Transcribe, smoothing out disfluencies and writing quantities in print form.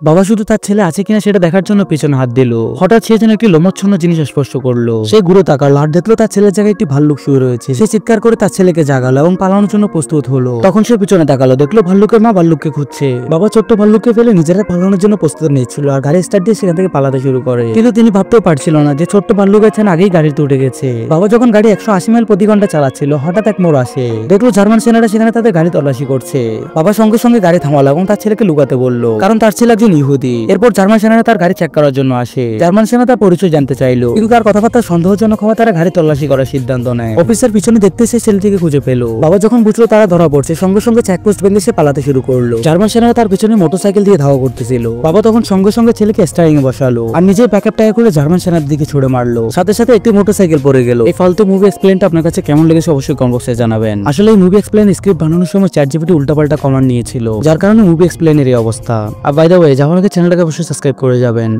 বাবা শুধু তার ছেলে আছে কিনা সেটা দেখার জন্য পিছনে হাত দিল। হঠাৎ সে যেন একটি লোমচ্ছন্ন জিনিস স্পর্শ করলো। সে ঘুরে তাকালো আর দেখলো তার ছেলের জায়গায় একটি ভাল্লুক শুয়ে রয়েছে। সে চিৎকার করে তার ছেলেকে জাগালো এবং পালানোর জন্য প্রস্তুত হলো। তখন সে পিছনে তাকালো, দেখলো ভাল্লুকের মা ভাল্লুককে খুঁজছে। বাবা ছোট্ট ভাল্লুককে ফেলে নিজেরা পালানোর জন্য প্রস্তুত নিচ্ছিল আর গাড়ি স্টার্ট দিয়ে সেখান থেকে পালাতে শুরু করে। কিন্তু তিনি ভাবতেও পারছিল না যে ছোট্ট ভাল্লুক এখানে আগেই গাড়িতে উঠে গেছে। বাবা যখন গাড়ি 180 মাইল প্রতি ঘন্টা চালাচ্ছিল, হঠাৎ এক মোড় আসে। দেখলো জার্মান সেনারা সেখানে তাদের গাড়ি তল্লাশি করছে। বাবা সঙ্গে সঙ্গে গাড়ি থামালো এবং তার ছেলেকে লুকাতে বলল, কারণ তার ছেলে একজন ইহুদি। এরপর জার্মান সেনারা তার গাড়ি চেক করার জন্য আসে। জার্মান সেনা তার পরিচয় জানতে চাইলো, কিন্তু তার কথাবার্তা সন্দেহজনক হওয়া তারা গাড়ি তল্লাশি করার সিদ্ধান্ত নেয়। অফিসার পিছনে দেখতে সে ছেলেটিকে খুঁজে পেল। বাবা যখন বুঝলো তারা ধরা পড়ছে, সঙ্গে সঙ্গে চেকপোস্ট বেঁধে সে পালাতে শুরু করলো। জার্মান সেনারা তার পিছনে মোটরসাইকেল দিয়ে ধাওয়া করতেছিল। বাবা তখন সঙ্গে সঙ্গে ছেলেকে স্টারিং এ বসালো আর নিজের ব্যাকআপ টায়ার করে জার্মান সেনার দিকে ছুড়ে মারলো। সাথে সাথে একটি মোটরসাইকেল পড়ে গেল। এই ফালতু মুভি এক্সপ্লেনটা আপনার কাছে কেমন লেগেছে অবশ্যই কমেন্ট বক্সে জানাবেন। আসলে এই মুভি এক্সপ্লেন স্ক্রিপ্ট বানানোর সময় চ্যাটজিপিটি উল্টাপাল্টা কমান্ড নিয়েছিল, যার কারণে মুভি এক্সপ্লেনের এই অবস্থা। আর বাই দ্য ওয়ে, যাওয়ার আগে চ্যানেলটাকে অবশ্যই সাবস্ক্রাইব করে যাবেন।